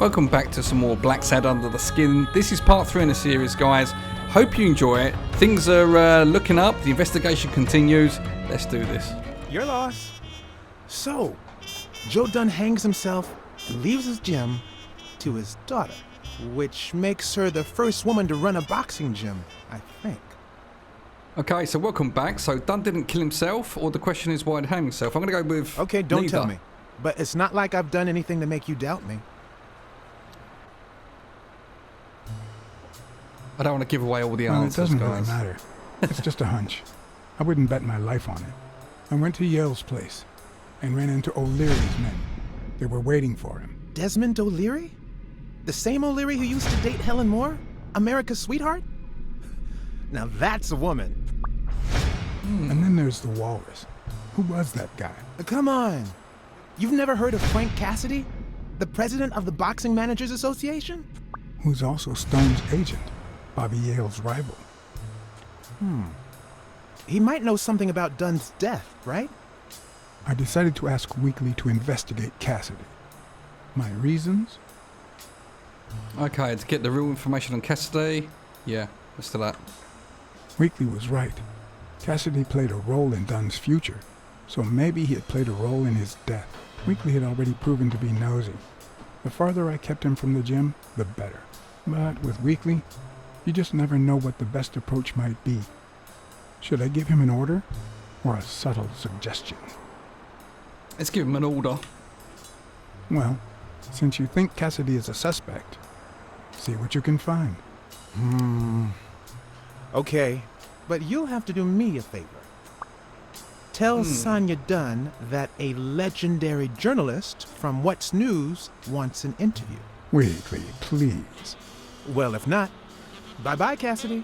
Welcome back to some more Blacksad Under the Skin. This is part 3 in the series, guys. Hope you enjoy it. Things are looking up. The investigation continues. Let's do this. Your loss. So, Joe Dunn hangs himself and leaves his gym to his daughter, which makes her the first woman to run a boxing gym, I think. Okay, so welcome back. So Dunn didn't kill himself, or the question is why he hanged himself? I'm going to go with Okay, don't neither. tell me. But it's not like I've done anything to make you doubt me. I don't want to give away all the Well, answers, it doesn't guys. really matter. It's just a hunch. I wouldn't bet my life on it. I went to Yale's place and ran into O'Leary's men. They were waiting for him. Desmond O'Leary? The same O'Leary who used to date Helen Moore? America's sweetheart? Now that's a woman. And then there's the Walrus. Who was that guy? Come on. You've never heard of Frank Cassidy? The president of the Boxing Managers Association? Who's also Stone's agent, Bobby Yale's rival. He might know something about Dunn's death, right? I decided to ask Weekly to investigate Cassidy. My reasons? Okay, to get the real information on Cassidy. Yeah, let's do that. Weekly was right. Cassidy played a role in Dunn's future, so maybe he had played a role in his death. Weekly had already proven to be nosy. The farther I kept him from the gym, the better. But with Weekly, you just never know what the best approach might be. Should I give him an order or a subtle suggestion? Let's give him an order. Well, since you think Cassidy is a suspect, see what you can find. Okay, but you'll have to do me a favor. Tell Sonia Dunn that a legendary journalist from What's News wants an interview. Weekly, please. Well, if not, bye-bye, Cassidy.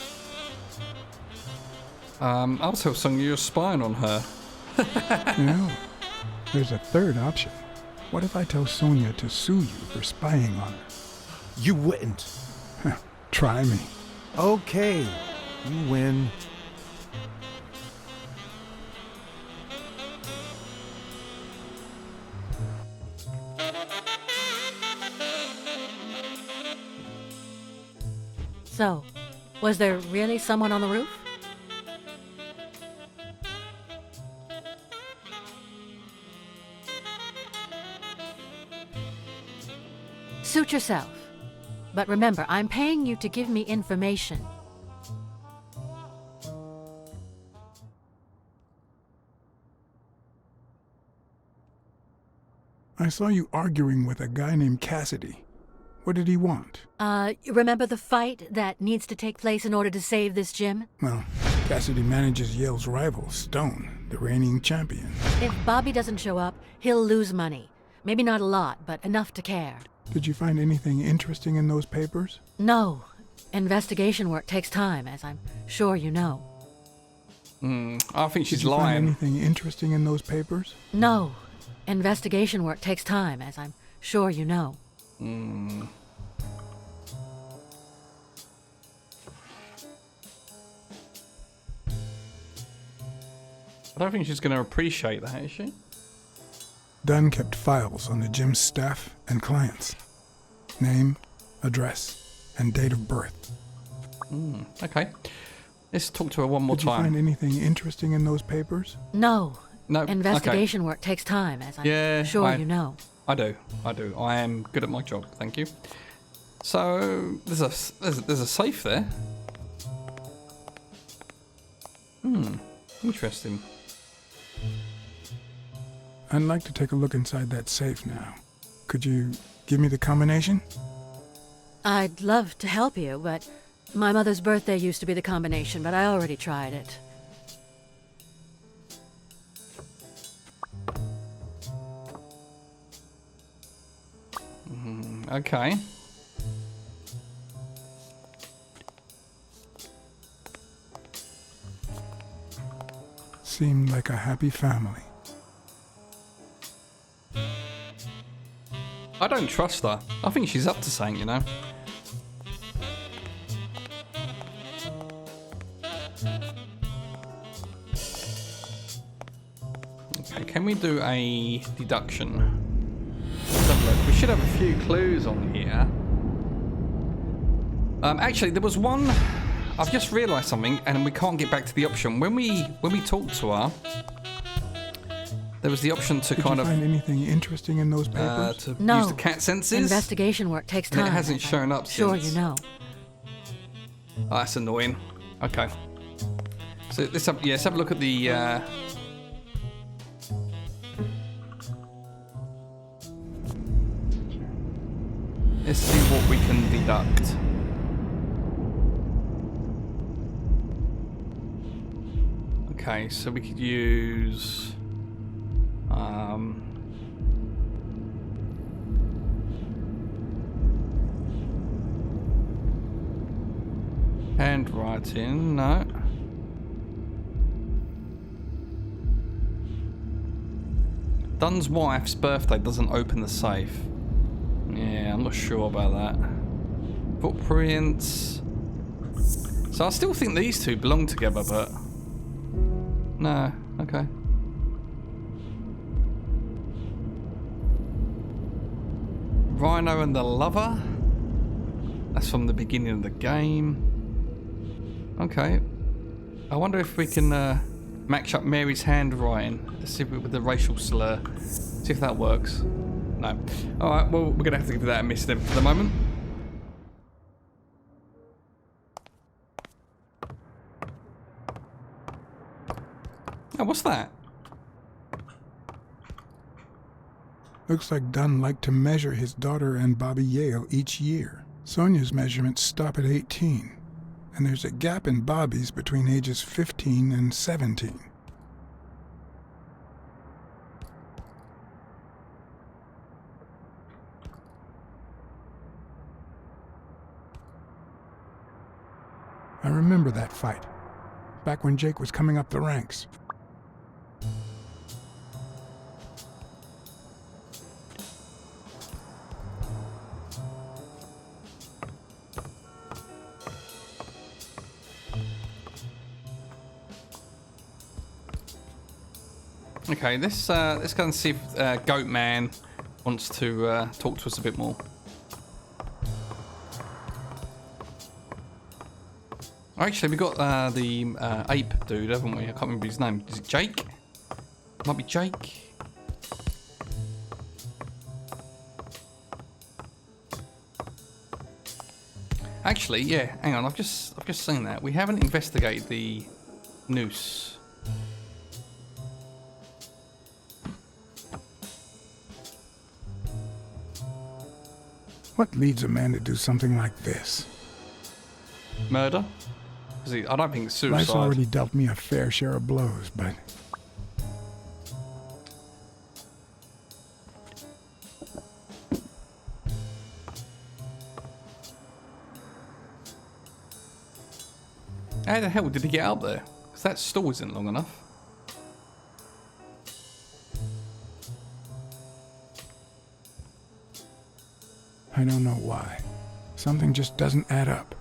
I'll tell Sonia you're spying on her. No, there's a third option. What if I tell Sonia to sue you for spying on her? You wouldn't. Try me. Okay, you win. So, was there really someone on the roof? Suit yourself. But remember, I'm paying you to give me information. I saw you arguing with a guy named Cassidy. What did he want? Remember the fight that needs to take place in order to save this gym? Well, Cassidy manages Yale's rival, Stone, the reigning champion. If Bobby doesn't show up, he'll lose money. Maybe not a lot, but enough to care. Did you find anything interesting in those papers? No. Investigation work takes time, as I'm sure you know. I think she's Did you find lying. anything interesting in those papers? No. Investigation work takes time, as I'm sure you know. I don't think she's going to appreciate that, is she? Dunn kept files on the gym's staff and clients. Name, address, and date of birth. Okay. Let's talk to her one more Did you time. find anything interesting in those papers? No. No. Investigation work takes time, as I'm sure you know. I do. I am good at my job. Thank you. So there's a safe there. Interesting. I'd like to take a look inside that safe now. Could you give me the combination? I'd love to help you, but my mother's birthday used to be the combination, but I already tried it. Okay. Seemed like a happy family. I don't trust her. I think she's up to something, you know. Okay, can we do a deduction? Let's have a look. We should have a few clues on here. Actually, there was one. I've just realised something, and we can't get back to the option. When we talked to her, there was the option to Did kind you of find anything interesting in those papers? to No. use the cat senses. Investigation work takes And time. it hasn't shown up Sure, since. you know. Oh, that's annoying. Okay. So let's have a look at the. Let's see what we can deduct. Okay, so we could use. Handwriting, no. Dunn's wife's birthday doesn't open the safe. Yeah, I'm not sure about that. Footprints. So I still think these two belong together, but... No, okay. Rhino and the Lover. That's from the beginning of the game. Okay. I wonder if we can match up Mary's handwriting. Let's see if with the racial slur. See if that works. No. Alright, well, we're going to have to give that a miss then for the moment. Oh, what's that? Looks like Dunn liked to measure his daughter and Bobby Yale each year. Sonia's measurements stop at 18, and there's a gap in Bobby's between ages 15 and 17. I remember that fight, back when Jake was coming up the ranks. Okay, let's go and see if Goat Man wants to talk to us a bit more. Actually, we got the ape dude, haven't we? I can't remember his name. Is it Jake? Might be Jake. Actually, yeah. Hang on, I've just seen that. We haven't investigated the noose. What leads a man to do something like this? Murder? I don't think it's suicide. Life's already dealt me a fair share of blows, but... How the hell did he get up there? Because that stall isn't long enough. I don't know why. Something just doesn't add up.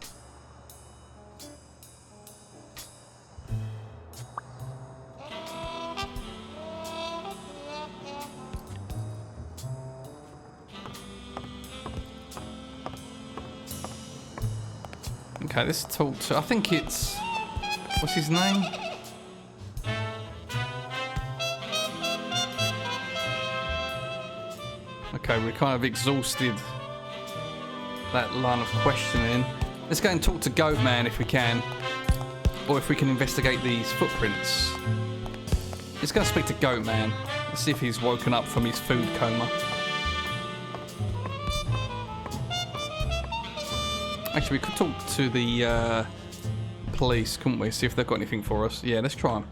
Okay, let's talk to... I think it's... What's his name? Okay, we're kind of exhausted that line of questioning. Let's go and talk to Goat Man if we can. Or if we can investigate these footprints. Let's go and speak to Goat Man. Let's see if he's woken up from his food coma. Actually, we could talk to the police, couldn't we? See if they've got anything for us. Yeah, let's try them.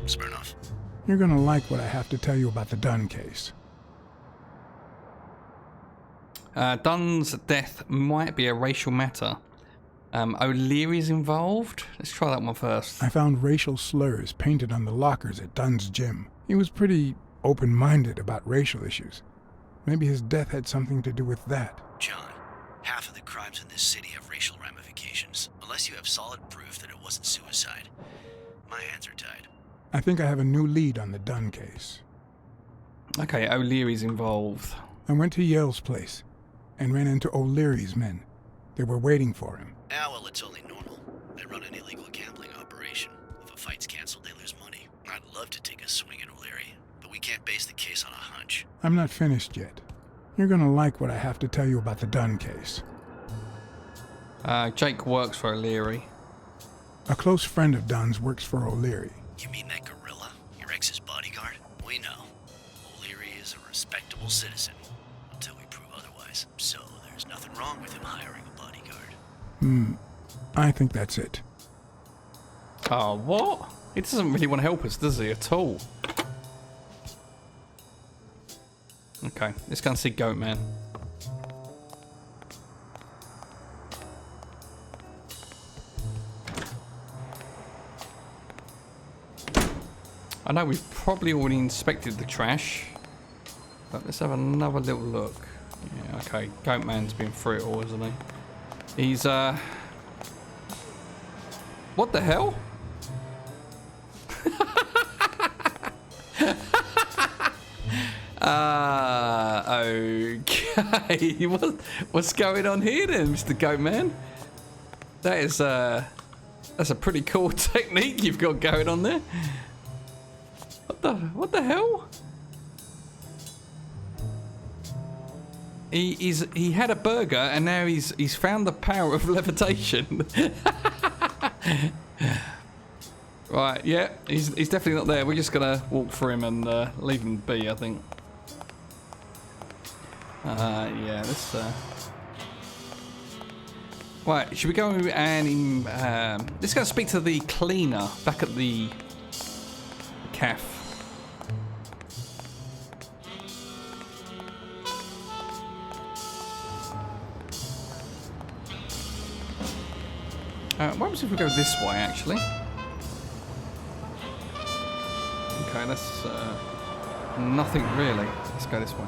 Smirnoff. You're gonna like what I have to tell you about the Dunn case. Dunn's death might be a racial matter. O'Leary's involved? Let's try that one first. I found racial slurs painted on the lockers at Dunn's gym. He was pretty open-minded about racial issues. Maybe his death had something to do with that. John, Half of the crimes in this city have racial ramifications, unless you have solid proof that it wasn't suicide. My hands are tied. I think I have a new lead on the Dunn case. Okay, O'Leary's involved. I went to Yale's place and ran into O'Leary's men. They were waiting for him. Ah, well, it's only normal. They run an illegal gambling operation. If a fight's canceled, they lose money. I'd love to take a swing at O'Leary, but we can't base the case on a hunch. I'm not finished yet. You're gonna like what I have to tell you about the Dunn case. Jake works for O'Leary. A close friend of Dunn's works for O'Leary. You mean that gorilla? Your ex's bodyguard? We know. O'Leary is a respectable citizen, until we prove otherwise. So there's nothing wrong with him hiring a bodyguard. I think that's it. Oh, what? He doesn't really want to help us, does he, at all? Okay, let's go and see Goat Man. I know we've probably already inspected the trash, but let's have another little look. Yeah, okay, Goat Man's been through it all, isn't he? He's, what the hell? Okay. What's going on here then, Mr. Goat Man? That is, that's a pretty cool technique you've got going on there. What the hell? He had a burger and now he's found the power of levitation. Right, yeah, he's definitely not there. We're just gonna walk through him and leave him be, I think. Yeah, let's right, should we go and let's go speak to the cleaner back at the cafe. What happens if we go this way, actually? Okay, that's nothing really. Let's go this way.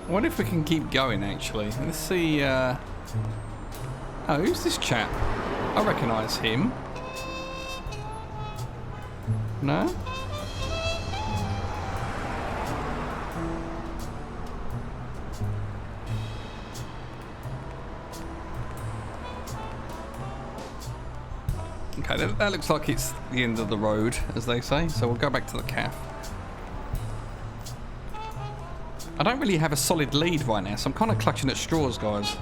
I wonder if we can keep going, actually. Let's see, oh, who's this chap? I recognise him. No? Okay, that looks like it's the end of the road, as they say, so we'll go back to the cafe. I don't really have a solid lead right now, so I'm kind of clutching at straws, guys.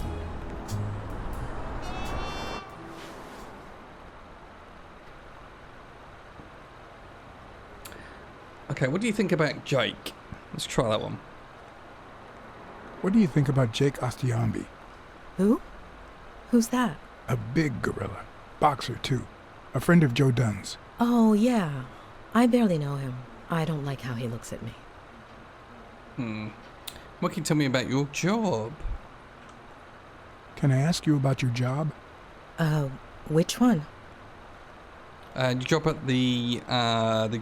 Okay, what do you think about Jake? Let's try that one. What do you think about Jake Ostiambi? Who? Who's that? A big gorilla. Boxer, too. A friend of Joe Dunn's. Oh, yeah. I barely know him. I don't like how he looks at me. What can you tell me about your job? Can I ask you about your job? Which one? Your job at the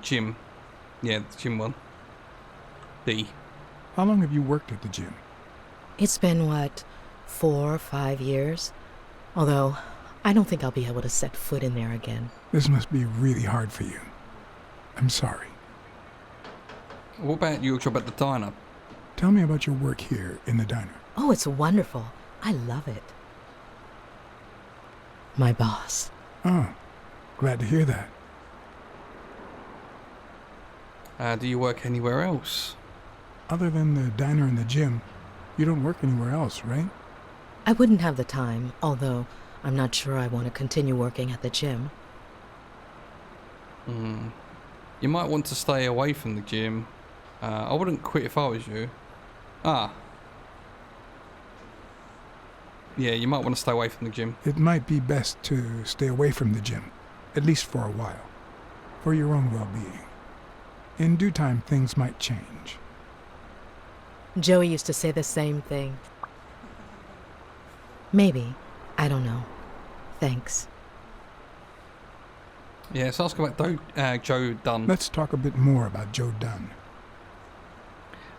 gym. Yeah, the gym one. How long have you worked at the gym? It's been, 4 or 5 years? Although, I don't think I'll be able to set foot in there again. This must be really hard for you. I'm sorry. What about your job at the diner? Tell me about your work here in the diner. Oh, it's wonderful. I love it. My boss. Oh, glad to hear that. Do you work anywhere else? Other than the diner and the gym, you don't work anywhere else, right? I wouldn't have the time, although I'm not sure I want to continue working at the gym. You might want to stay away from the gym. I wouldn't quit if I was you. Yeah, you might want to stay away from the gym. It might be best to stay away from the gym, at least for a while, for your own well-being. In due time, things might change. Joey used to say the same thing. Maybe. I don't know. Thanks. Yeah, so ask about Joe Dunn. Let's talk a bit more about Joe Dunn.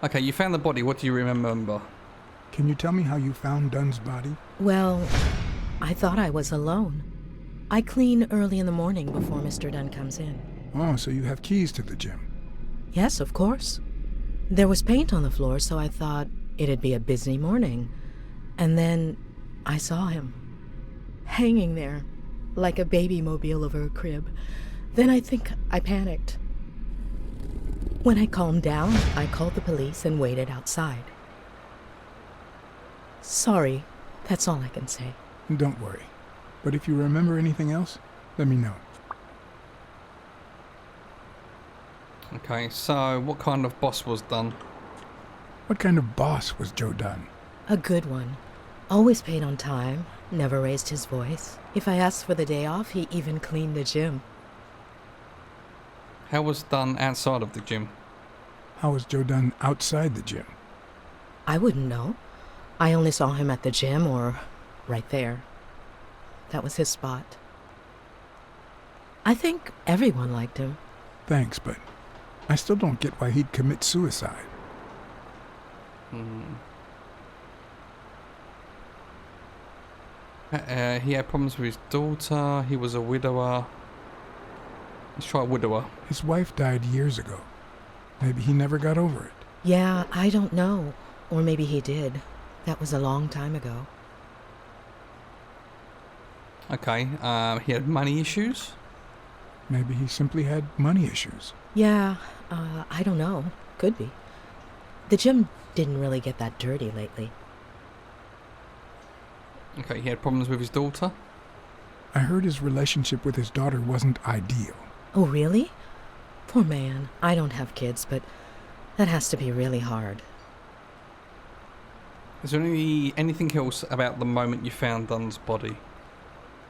Okay, you found the body. What do you remember? Can you tell me how you found Dunn's body? Well, I thought I was alone. I clean early in the morning before Mr. Dunn comes in. Oh, so you have keys to the gym. Yes, of course. There was paint on the floor, so I thought it'd be a busy morning. And then I saw him, hanging there, like a baby mobile over a crib. Then I think I panicked. When I calmed down, I called the police and waited outside. Sorry, that's all I can say. Don't worry. But if you remember anything else, let me know. Okay, so what kind of boss was Dunn? What kind of boss was Joe Dunn? A good one. Always paid on time, never raised his voice. If I asked for the day off, he even cleaned the gym. How was Dunn outside of the gym? How was Joe Dunn outside the gym? I wouldn't know. I only saw him at the gym or right there. That was his spot. I think everyone liked him. Thanks, but I still don't get why he'd commit suicide. He had problems with his daughter. He was a widower. Let's try a widower. His wife died years ago. Maybe he never got over it. Yeah, I don't know. Or maybe he did. That was a long time ago. Okay, he had money issues. Maybe he simply had money issues. Yeah, I don't know. Could be. The gym didn't really get that dirty lately. Okay, he had problems with his daughter. I heard his relationship with his daughter wasn't ideal. Oh, really? Poor man. I don't have kids, but that has to be really hard. Is there anything else about the moment you found Dunn's body?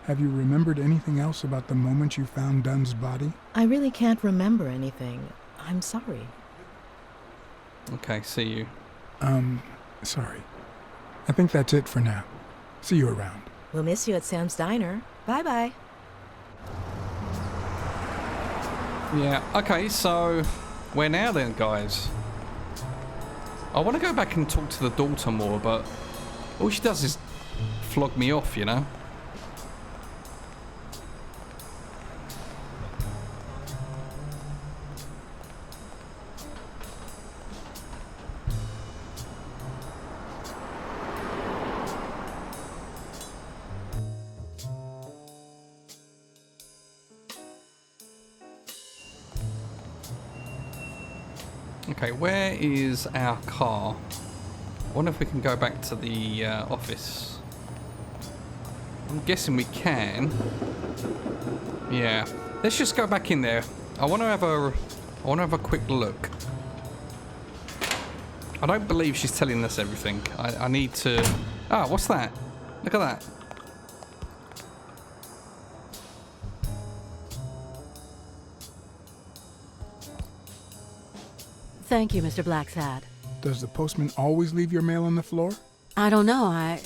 Have you remembered anything else about the moment you found Dunn's body? I really can't remember anything. I'm sorry. Okay, see you. Sorry. I think that's it for now. See you around. We'll miss you at Sam's Diner. Bye-bye. Yeah, okay, so where now then, guys? I want to go back and talk to the daughter more, but all she does is flog me off, you know? Okay, where is our car? I wonder if we can go back to the office. I'm guessing we can. Yeah. Let's just go back in there. I want to have a quick look. I don't believe she's telling us everything. I need to... Ah, what's that? Look at that. Thank you, Mr. Blacksad. Does the postman always leave your mail on the floor? I don't know, I...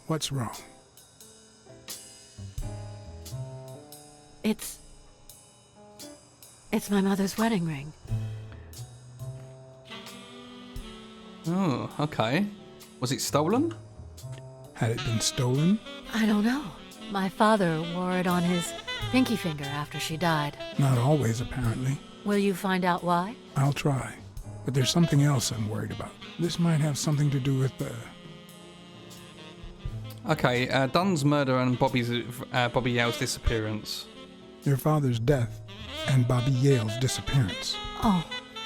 What's wrong? It's my mother's wedding ring. Oh, okay. Was it stolen? Had it been stolen? I don't know. My father wore it on his pinky finger after she died. Not always, apparently. Will you find out why? I'll try. But there's something else I'm worried about. This might have something to do with the... Okay, Dunn's murder and Bobby Yale's disappearance. your father's death and Bobby Yale's disappearance. Oh,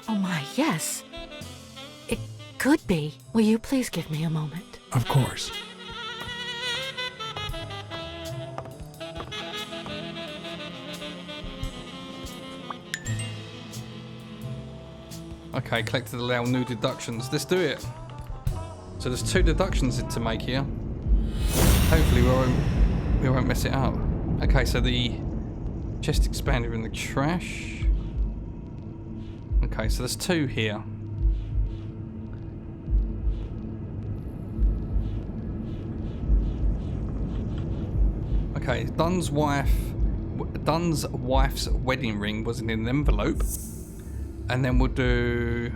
Oh my, yes. It could be. Will you please give me a moment? Of course. Okay, collected allow new deductions. Let's do it. So there's 2 deductions to make here. Hopefully we won't mess it up. Okay, so the chest expander in the trash. Okay, so there's 2 here. Okay, Dunn's wife's wedding ring was in an envelope. And then we'll do...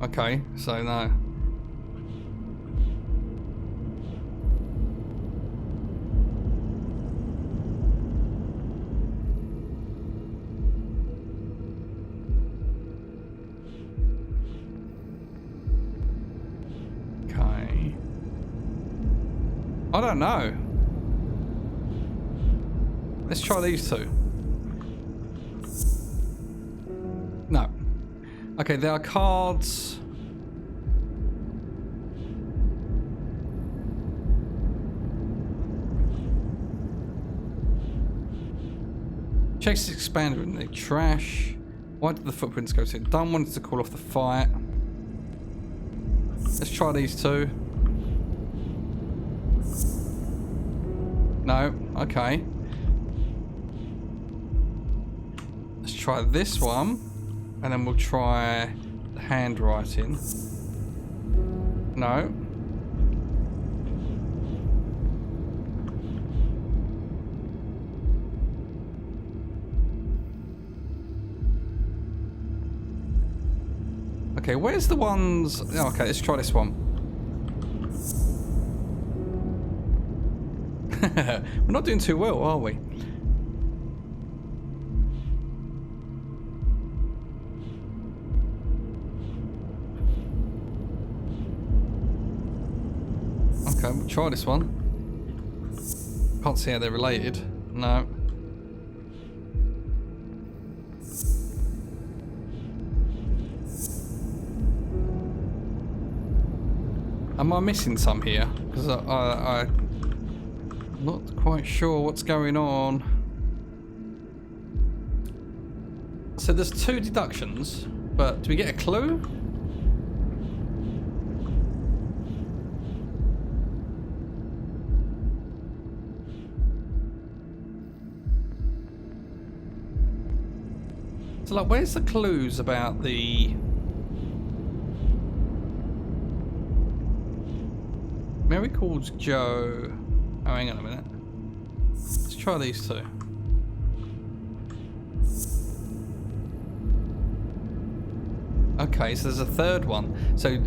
Okay, so no. Okay. I don't know. Let's try these 2. No. Okay, there are cards. Checks the expander in the trash. Why did the footprints go to? Dunn wanted to call off the fight. Let's try these 2. No, okay. Let's try this one. And then we'll try the handwriting. No. Okay, where's the ones... Oh, okay, let's try this one. We're not doing too well, are we? Okay, we'll try this one. Can't see how they're related. No. Am I missing some here? Because I'm not quite sure what's going on. So there's 2 deductions, but do we get a clue? So like, where's the clues about the... Mary calls Joe... Oh, hang on a minute. Let's try these 2. Okay, so there's a 3rd one. So,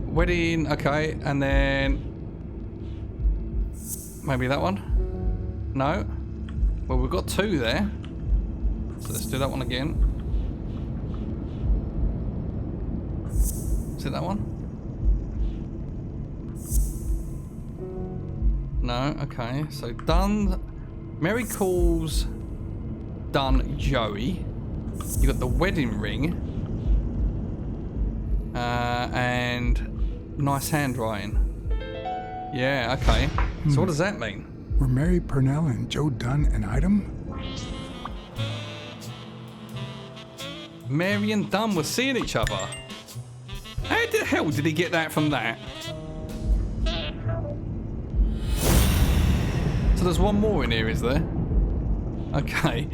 wedding, okay, and then... Maybe that one? No? Well, we've got 2 there. So let's do that one again. Is it that one? No, okay. So Dunn... Mary calls Dunn Joey. You got the wedding ring. And nice handwriting. Yeah, okay. So what does that mean? Were Mary Purnell and Joe Dunn an item? Mary and Dunn were seeing each other. How the hell did he get that from that? So there's one more in here, is there? Okay.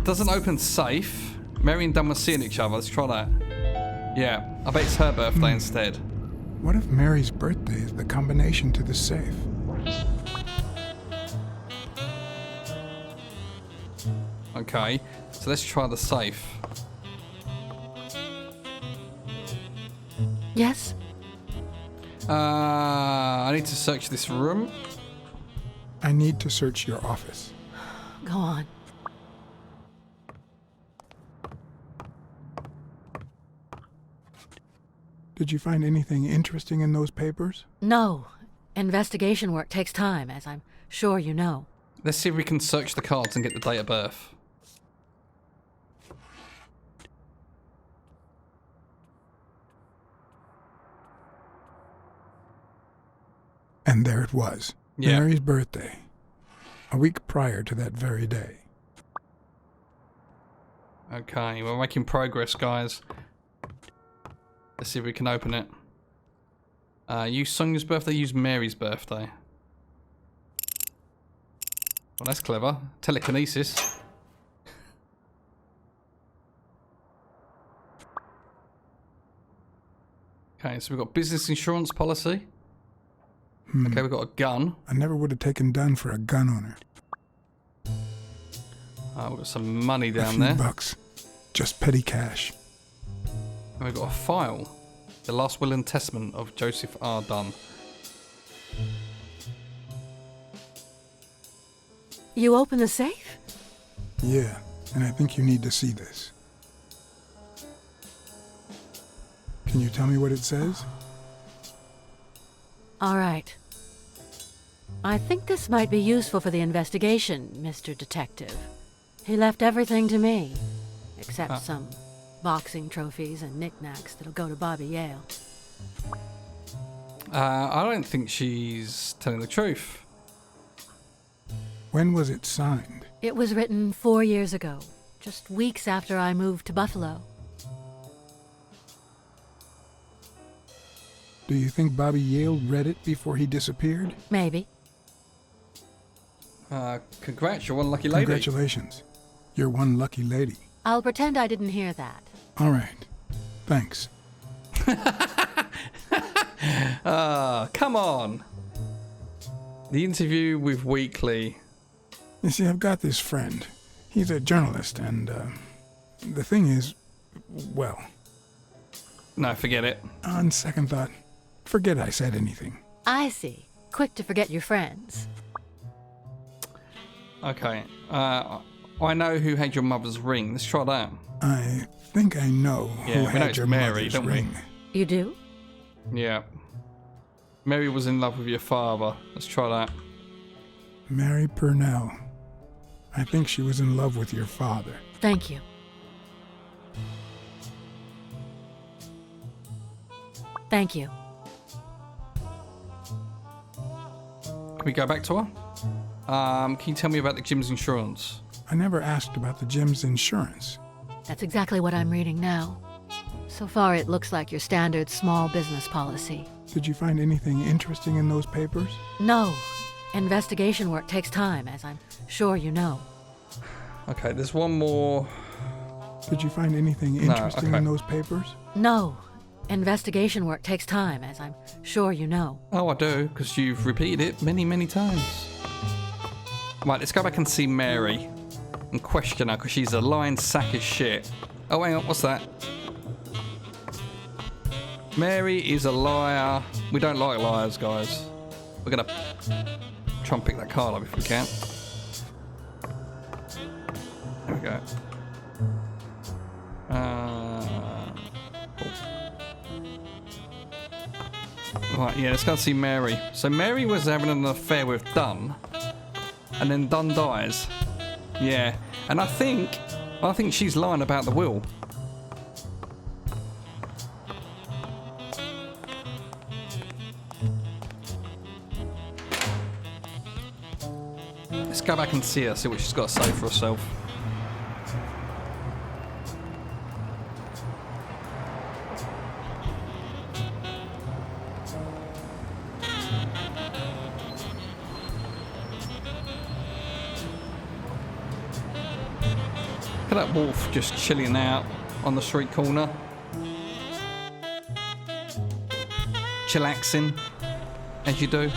Doesn't open safe. Mary and Dunn were seeing each other. Let's try that. Yeah, I bet it's her birthday instead. What if Mary's birthday is the combination to the safe? Okay, so let's try the safe. Yes? I need to search this room. I need to search your office. Go on. Did you find anything interesting in those papers? No. Investigation work takes time, as I'm sure you know. Let's see if we can search the cards and get the date of birth. And there it was. Yeah. Mary's birthday. A week prior to that very day. Okay, we're making progress, guys. Let's see if we can open it. Use Sonia's birthday, use Mary's birthday. Well, that's clever. Telekinesis. Okay, so we've got business insurance policy. Okay, we've got a gun. I never would have taken Dunn for a gun owner. We've got some money A down few there. bucks. Just petty cash. And we've got a file. The last will and testament of Joseph R. Dunn. You open the safe? Yeah, and I think you need to see this. Can you tell me what it says? All right. I think this might be useful for the investigation, Mr. Detective. He left everything to me, except some boxing trophies and knickknacks that'll go to Bobby Yale. I don't think she's telling the truth. When was it signed? It was written 4 years ago, just weeks after I moved to Buffalo. Do you think Bobby Yale read it before he disappeared? Maybe. Congrats, you're one lucky lady. Congratulations. You're one lucky lady. I'll pretend I didn't hear that. All right. Thanks. Come on. The interview with Weekly. You see, I've got this friend. He's a journalist, and the thing is, well, No, forget it. on second thought, forget I said anything. I see. Quick to forget your friends. Okay. I know who had your mother's ring. Let's try that. I think I know Yeah, who we know had it's your Mary, mother's don't we? ring. You do? Yeah. Mary was in love with your father. Let's try that. Mary Purnell. I think she was in love with your father. Thank you. Thank you. Can we go back to her? Can you tell me about the gym's insurance? I never asked about the gym's insurance. That's exactly what I'm reading now. So far, it looks like your standard small business policy. Did you find anything interesting in those papers? No. Investigation work takes time, as I'm sure you know. Okay, there's one more. Did you find anything interesting okay. in those papers? No. Investigation work takes time, as I'm sure you know. Oh, I do, because you've repeated it many, many times. Right, let's go back and see Mary and question her, because she's a lying sack of shit. Oh, hang on, what's that? Mary is a liar. We don't like liars, guys. We're going to try and pick that card up if we can. There we go. Right, yeah, let's go and see Mary. So Mary was having an affair with Dunn, and then Dunn dies. Yeah, and I think she's lying about the will. Let's go back and see her, see what she's got to say for herself. Look at that wolf just chilling out on the street corner. Chillaxing, as you do.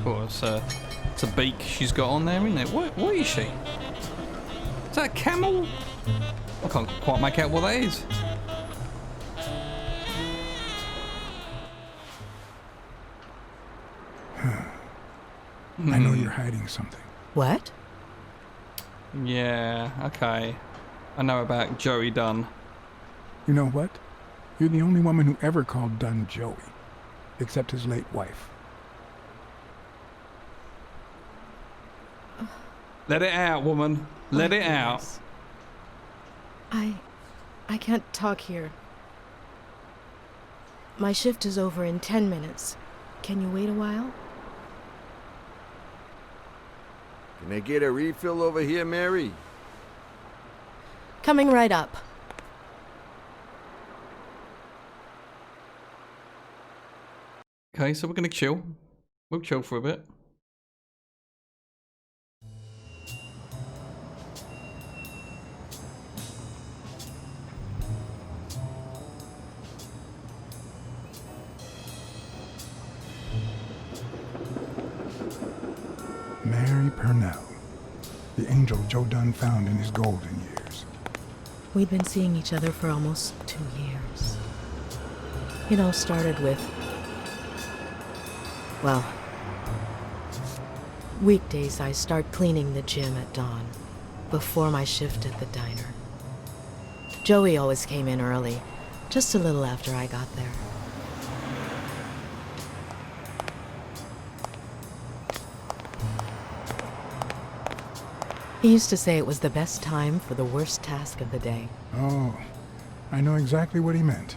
Oh, it's a beak she's got on there, isn't it? What is she? Is that a camel? I can't quite make out what that is. I know you're hiding something. What? Yeah, okay. I know about Joey Dunn. You know what? You're the only woman who ever called Dunn Joey, except his late wife. Let it out, woman. Let it out. I can't talk here. My shift is over in 10 minutes. Can you wait a while? Can I get a refill over here, Mary? Coming right up. Okay, so we're gonna chill. We'll chill for a bit. Mary Purnell, the angel Joe Dunn found in his golden years. We'd been seeing each other for almost 2 years. It all started with, well, weekdays I start cleaning the gym at dawn, before my shift at the diner. Joey always came in early, just a little after I got there. He used to say it was the best time for the worst task of the day. Oh, I know exactly what he meant.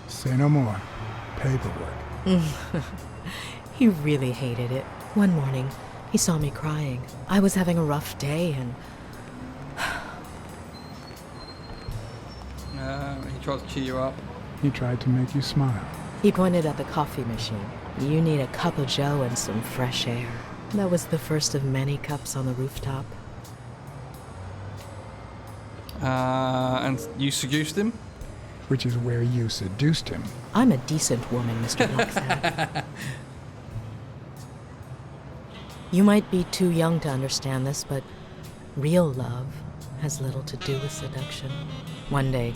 Say no more. Paperwork. He really hated it. One morning, he saw me crying. I was having a rough day and... He tries to cheer you up. He tried to make you smile. He pointed at the coffee machine. You need a cup of joe and some fresh air. That was the first of many cups on the rooftop. And you seduced him? Which is where you seduced him. I'm a decent woman, Mr. Blacksad. You might be too young to understand this, but real love has little to do with seduction. One day,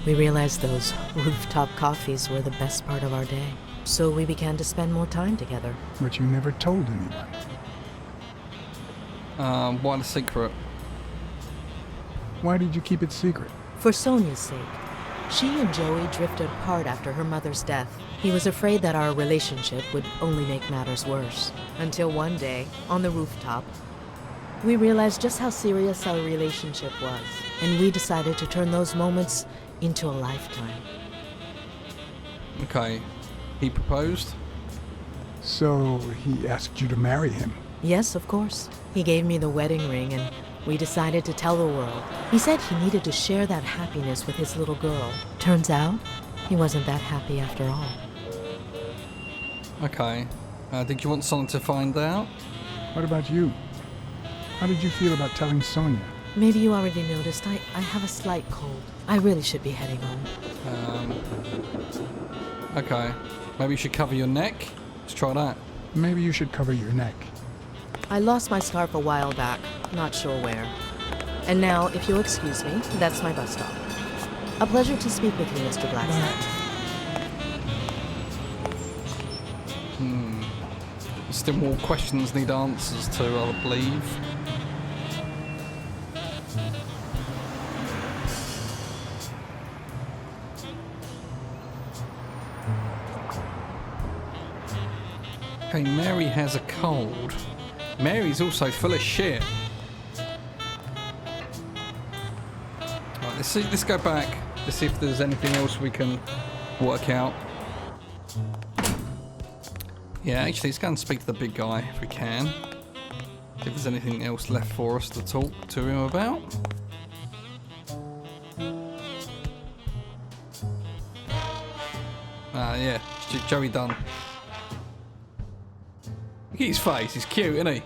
we realized those rooftop coffees were the best part of our day. So we began to spend more time together. But you never told anyone. Why the secret? Why did you keep it secret? For Sonia's sake. She and Joey drifted apart after her mother's death. He was afraid that our relationship would only make matters worse. Until one day, on the rooftop, we realized just how serious our relationship was. And we decided to turn those moments into a lifetime. Okay. He proposed? So he asked you to marry him? Yes, of course. He gave me the wedding ring and we decided to tell the world. He said he needed to share that happiness with his little girl. Turns out, he wasn't that happy after all. Okay. Did you want someone to find out? What about you? How did you feel about telling Sonia? Maybe you already noticed, I have a slight cold. I really should be heading home. Okay. Maybe you should cover your neck? Let's try that. Maybe you should cover your neck. I lost my scarf a while back, not sure where. And now, if you'll excuse me, that's my bus stop. A pleasure to speak with you, Mr. Blacksad. Still more questions need answers to, I believe. Okay, Mary has a cold. Mary's also full of shit. Right, let's go back. Let's see if there's anything else we can work out. Yeah, actually, let's go and speak to the big guy if we can. See if there's anything else left for us to talk to him about. Yeah, Joey Dunn. Look at his face, he's cute, isn't he?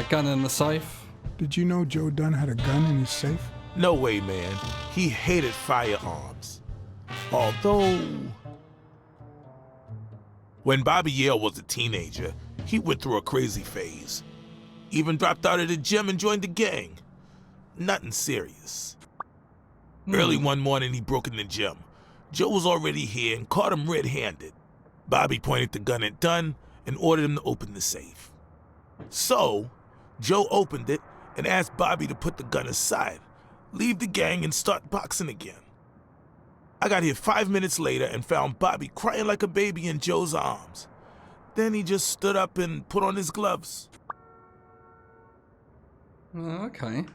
Gun in the safe. Did you know Joe Dunn had a gun in his safe? No way, man. He hated firearms. Although... when Bobby Yale was a teenager, he went through a crazy phase. Even dropped out of the gym and joined the gang. Nothing serious. Early one morning, he broke in the gym. Joe was already here and caught him red-handed. Bobby pointed the gun at Dunn and ordered him to open the safe. So, Joe opened it and asked Bobby to put the gun aside, leave the gang, and start boxing again. I got here 5 minutes later and found Bobby crying like a baby in Joe's arms. Then he just stood up and put on his gloves. Oh, okay.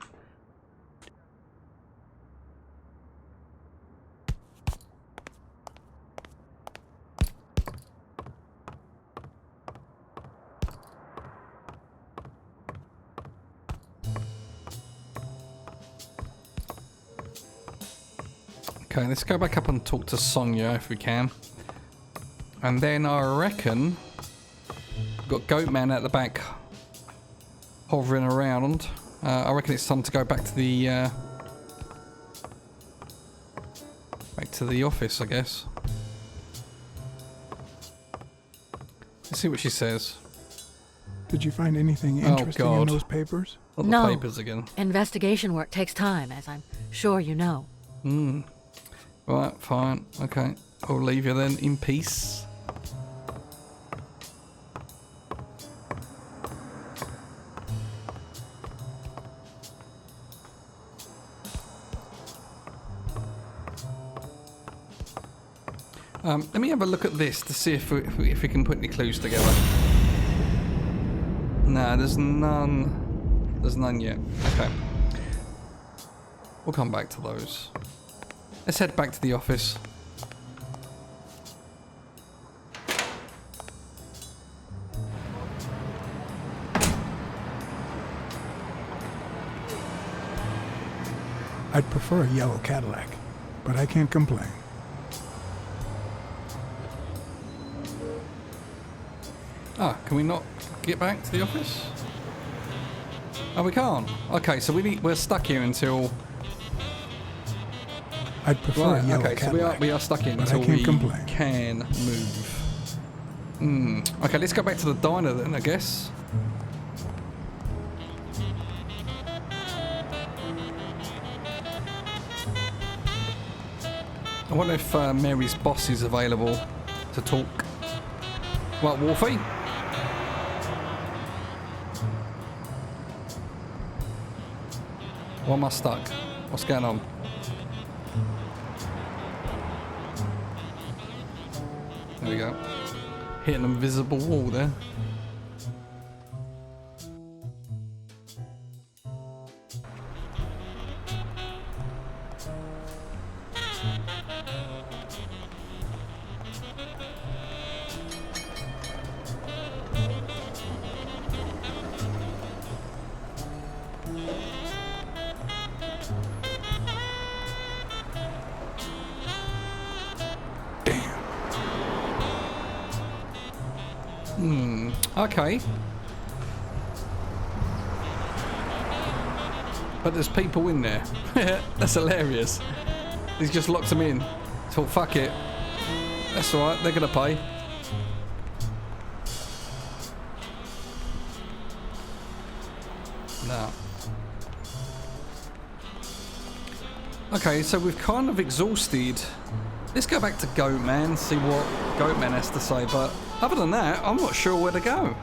Okay, let's go back up and talk to Sonia if we can. And then I reckon we've got Goatman at the back hovering around. I reckon it's time to go back to the office, I guess. Let's see what she says. Did you find anything interesting in those papers? Not the No. papers again. Investigation work takes time, as I'm sure you know. Right, fine. Okay. I'll leave you then in peace. Let me have a look at this to see if we can put any clues together. No, there's none. There's none yet. Okay. We'll come back to those. Let's head back to the office. I'd prefer a yellow Cadillac, but I can't complain. Ah, can we not get back to the office? Oh, we can't. Okay, so we're stuck here until. I'd prefer a yellow okay, Cadillac, so we are stuck here but until I can't we complain. can move. Okay, let's go back to the diner then, I guess. I wonder if Mary's boss is available to talk. What, Wolfie? Why am I stuck? What's going on? There we go. Hit an invisible wall there. Okay. But there's people in there. That's hilarious. He's just locked them in. Thought, fuck it. That's alright, they're gonna pay. No. Okay, so we've kind of exhausted. Let's go back to Goatman, see what Goatman has to say, but other than that, I'm not sure where to go.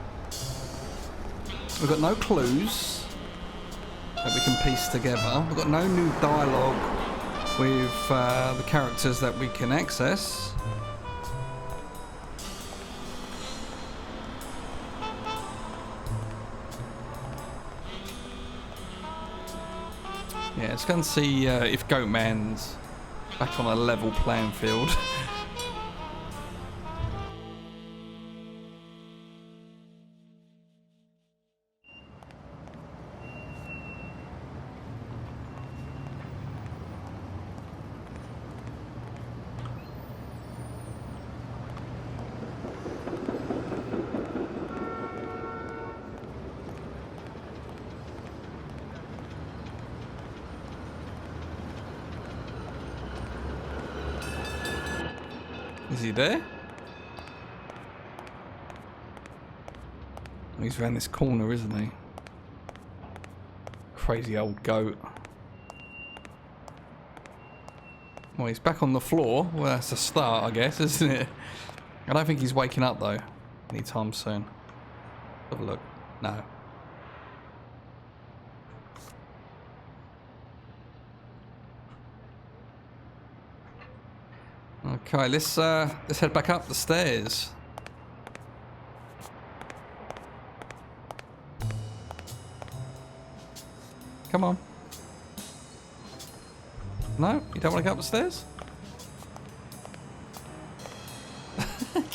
We've got no clues that we can piece together. We've got no new dialogue with the characters that we can access. Yeah, let's go and see if Goatman's back on a level playing field. Is he there? He's around this corner, isn't he? Crazy old goat. Well, he's back on the floor. Well, that's a start, I guess, isn't it? I don't think he's waking up, though, anytime soon. Have a look. No. Okay, let's head back up the stairs. Come on. No, you don't want to go up the stairs?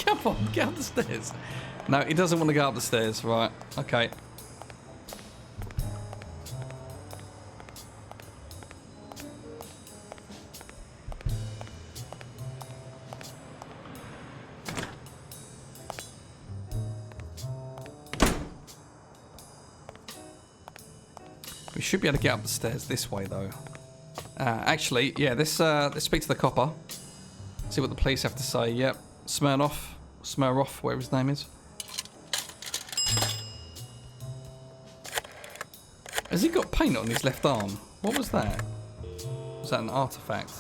Come on, get up the stairs. No, he doesn't want to go up the stairs. Right, okay. We should be able to get up the stairs this way, though. Actually, yeah, let's speak to the copper. See what the police have to say. Yep, Smirnoff, whatever his name is. Has he got paint on his left arm? What was that? Was that an artifact?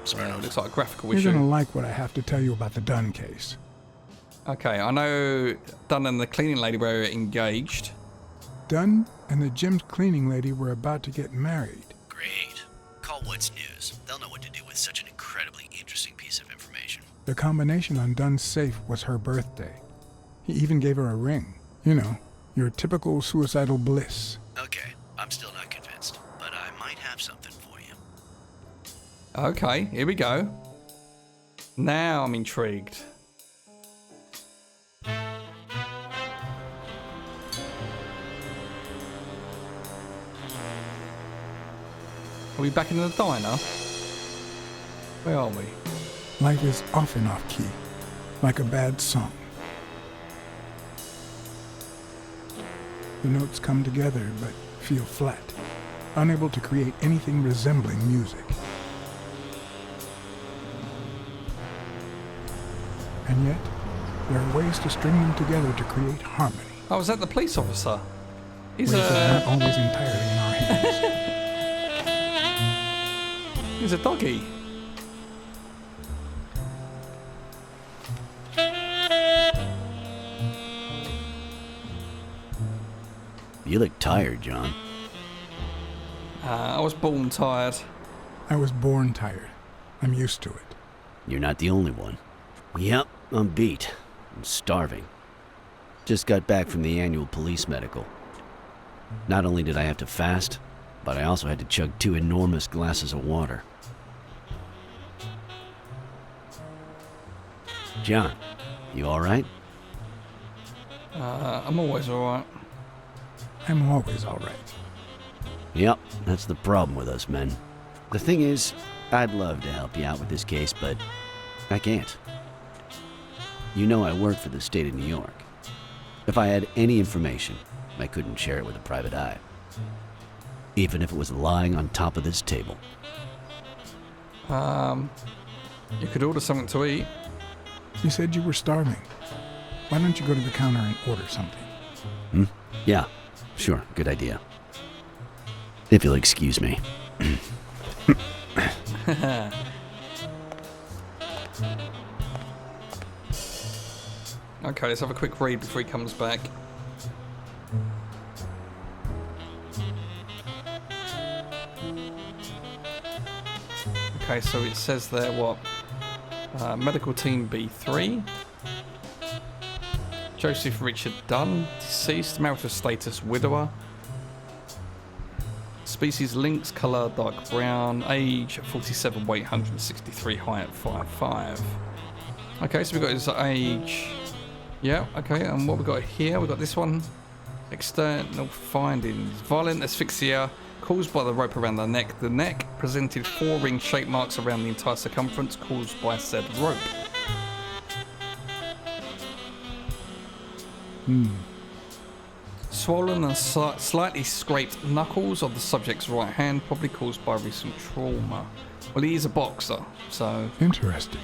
Smirnoff. It looks like a graphical You're issue. gonna like what I have to tell you about the Dunn case. Okay, I know Dunn and the cleaning lady were engaged. Dunn and the gym's cleaning lady were about to get married. Great. Call What's News. They'll know what to do with such an incredibly interesting piece of information. The combination on Dunn's safe was her birthday. He even gave her a ring. You know, your typical suicidal bliss. Okay, I'm still not convinced, but I might have something for you. Okay, here we go. Now I'm intrigued. Are we back in the diner? Where are we? Life is often off key, like a bad song. The notes come together but feel flat, unable to create anything resembling music. And yet, there are ways to string them together to create harmony. Oh, is that the police officer? He's Ways that aren't always entirely in our hands. He's a doggy. You look tired, John. I was born tired. I was born tired. I'm used to it. You're not the only one. Yep, I'm beat. I'm starving. Just got back from the annual police medical. Not only did I have to fast, but I also had to chug 2 enormous glasses of water. John, you alright? I'm always alright. I'm always all right. Yep, that's the problem with us men. The thing is, I'd love to help you out with this case, but I can't. You know I work for the state of New York. If I had any information, I couldn't share it with a private eye. Even if it was lying on top of this table. You could order something to eat. You said you were starving. Why don't you go to the counter and order something? Yeah, sure, good idea. If you'll excuse me. Okay, let's have a quick read before he comes back. Okay, so it says there what? Medical team B3. Joseph Richard Dunn, deceased, marital status widower. Species lynx, colour dark brown, age 47, weight 163, height 5'5". Okay, so we've got his age. Yeah, okay, and what we got here? We've got this one. External findings. Violent asphyxia caused by the rope around the neck. The neck presented 4 ring-shaped marks around the entire circumference caused by said rope. Swollen and slightly scraped knuckles of the subject's right hand, probably caused by recent trauma. Well, he is a boxer, so... Interesting.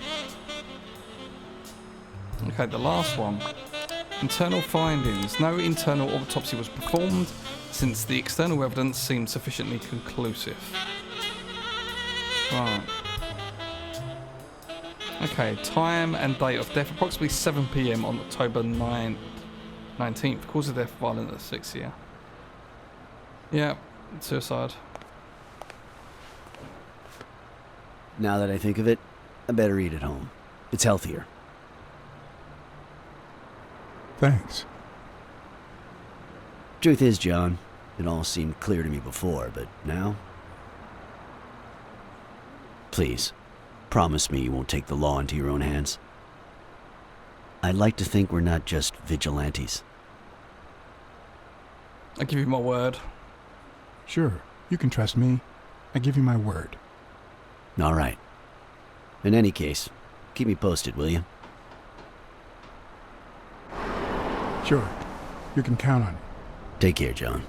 Okay, the last one. Internal findings. No internal autopsy was performed since the external evidence seemed sufficiently conclusive. Right. Okay, time and date of death. Approximately 7 p.m. on October 19th. Cause of death, violent asphyxia. Yeah, suicide. Now that I think of it, I better eat at home. It's healthier. Thanks. Truth is, John, it all seemed clear to me before, but now? Please, promise me you won't take the law into your own hands. I'd like to think we're not just vigilantes. I give you my word. Sure, you can trust me. I give you my word. All right. In any case, keep me posted, will you? Sure, you can count on it. Take care, John.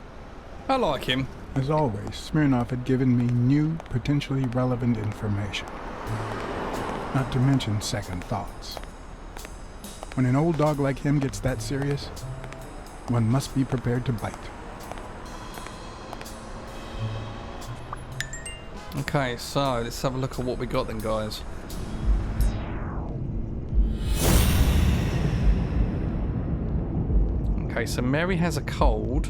I like him. As always, Smirnoff had given me new, potentially relevant information. Not to mention second thoughts. When an old dog like him gets that serious, one must be prepared to bite. Okay, so let's have a look at what we got then, guys. Okay, so Mary has a cold.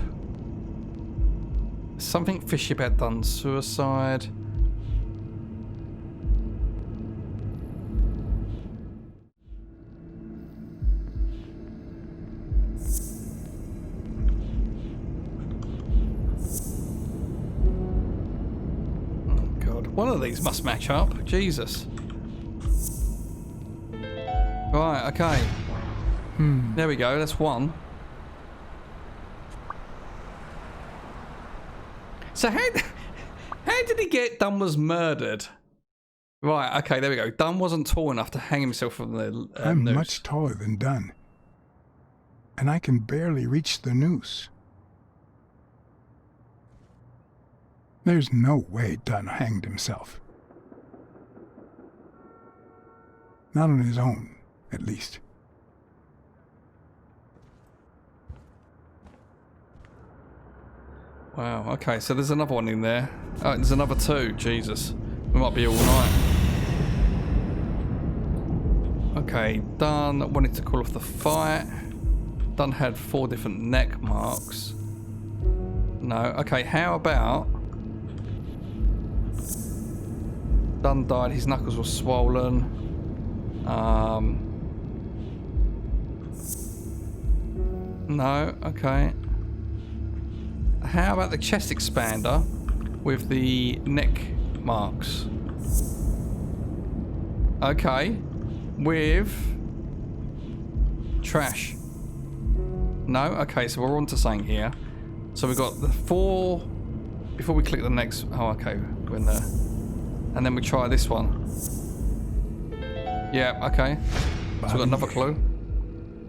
Something fishy about Dunn's suicide. Oh God, one of these must match up. Jesus. Right, okay. There we go, that's one. So how did he get Dunn was murdered? Right, okay, there we go. Dunn wasn't tall enough to hang himself from the I'm noose. much taller than Dunn. And I can barely reach the noose. There's no way Dunn hanged himself. Not on his own, at least. Wow, okay, so there's another one in there. Oh, there's another two. Jesus. We might be all night. Okay, Dunn wanted to call off the fight. Dunn had 4 different neck marks. No, okay, how about... Dunn died, his knuckles were swollen. No, okay. How about the chest expander with the neck marks? Okay. With trash. No? Okay, so we're on to something here. So we've got the 4... Before we click the next... Oh, okay. We're in there. And then we try this one. Yeah, okay. So we've got another clue.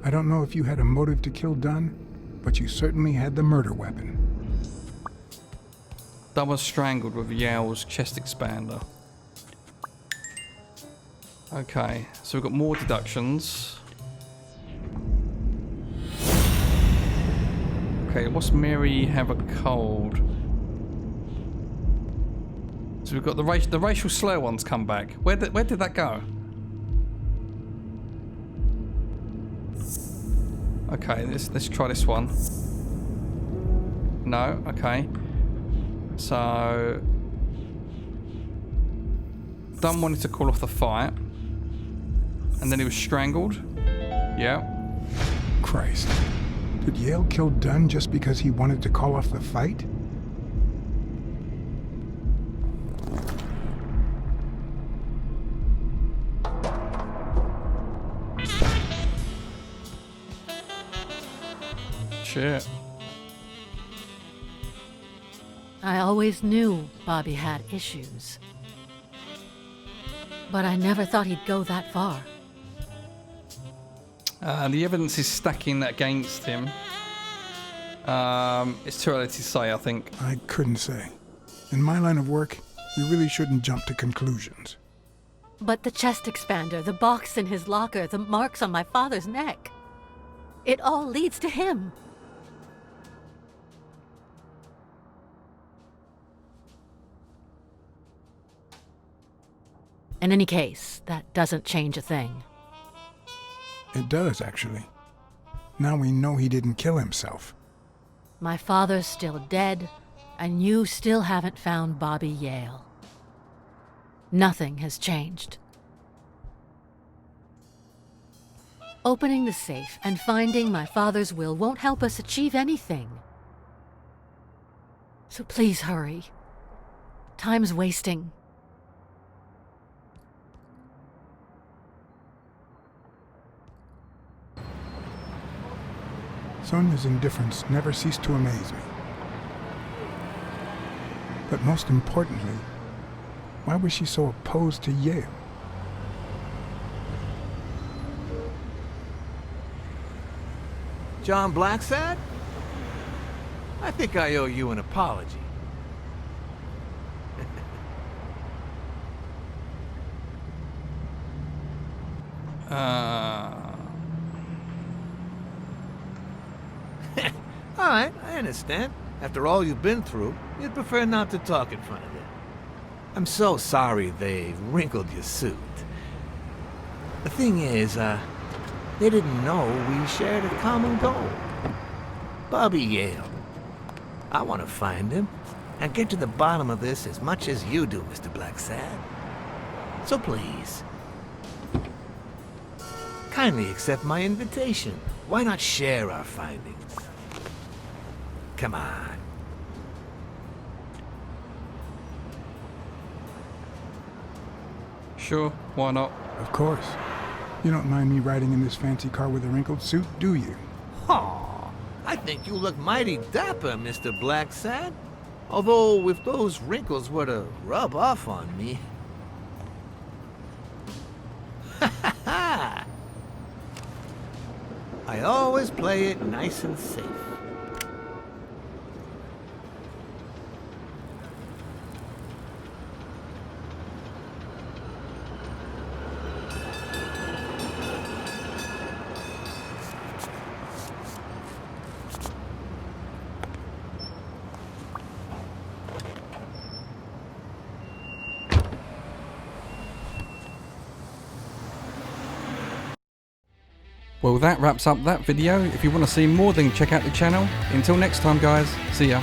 I don't know if you had a motive to kill Dunn, but you certainly had the murder weapon. Dunn was strangled with Yale's chest expander. Okay, so we've got more deductions. Okay, what's Mary have a cold? So we've got the racial slur ones come back. Where did that go? Okay, let's try this one. No, okay. So Dunn wanted to call off the fight, and then he was strangled. Yeah. Christ. Did Yale kill Dunn just because he wanted to call off the fight? Shit. I always knew Bobby had issues. But I never thought he'd go that far. The evidence is stacking against him. It's too early to say, I think. I couldn't say. In my line of work, you really shouldn't jump to conclusions. But the chest expander, the box in his locker, the marks on my father's neck. It all leads to him. In any case, that doesn't change a thing. It does, actually. Now we know he didn't kill himself. My father's still dead, and you still haven't found Bobby Yale. Nothing has changed. Opening the safe and finding my father's will won't help us achieve anything. So please hurry. Time's wasting. Sonia's indifference never ceased to amaze me. But most importantly, why was she so opposed to Yale? John Blacksad? I think I owe you an apology. All right, I understand. After all you've been through, you'd prefer not to talk in front of it. I'm so sorry they wrinkled your suit. The thing is, they didn't know we shared a common goal. Bobby Yale. I want to find him and get to the bottom of this as much as you do, Mr. Blacksad. So please, kindly accept my invitation. Why not share our findings? Come on. Sure, why not? Of course. You don't mind me riding in this fancy car with a wrinkled suit, do you? Aw, I think you look mighty dapper, Mr. Blacksad. Although, if those wrinkles were to rub off on me... I always play it nice and safe. Well, that wraps up that video. If you want to see more, then check out the channel. Until next time, guys. See ya.